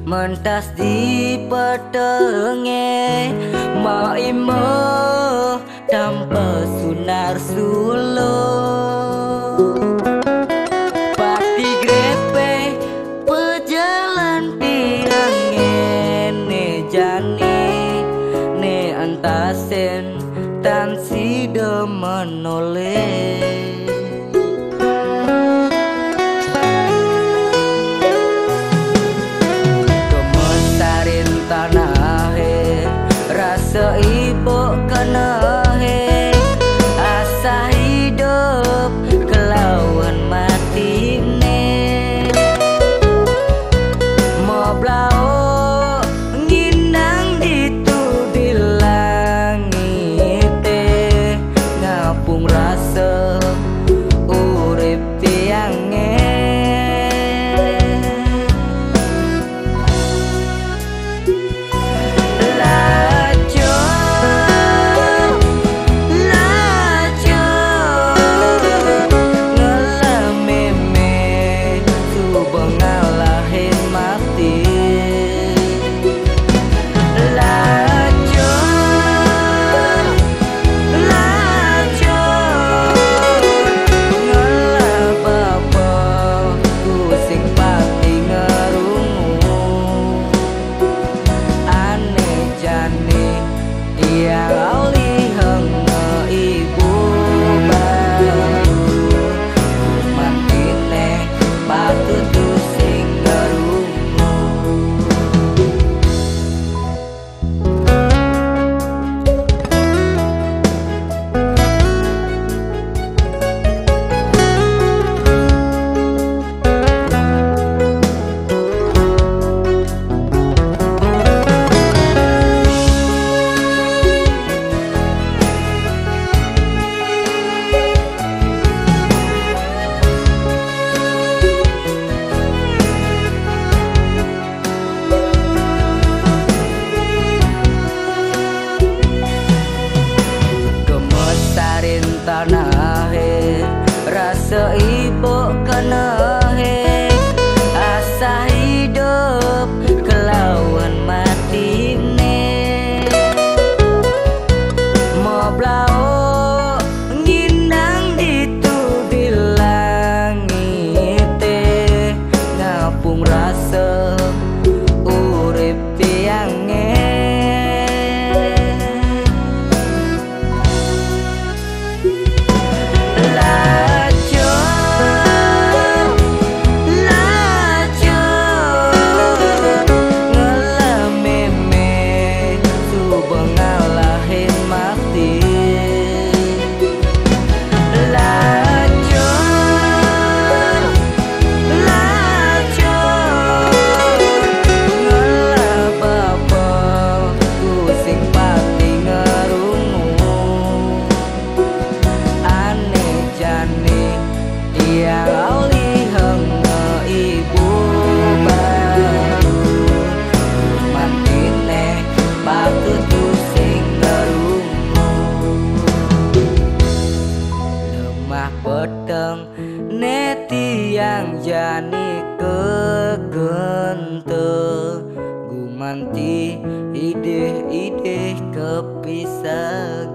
Mentas di petenge maimo tanpa sunar sulo pati grepe pejalan tiang ne jani ne antasen tan si demenole ibu kenahe asa hidup kelawan matine mau blau nginang ditu di langit ngapung rasa urip tiange tanahe rasa ibu kenahe asa hidup kelawan matine mau blau nginang ditu di langit ngapung rasa urip tiange pedang netiang jani kegente gumanti ide kepisah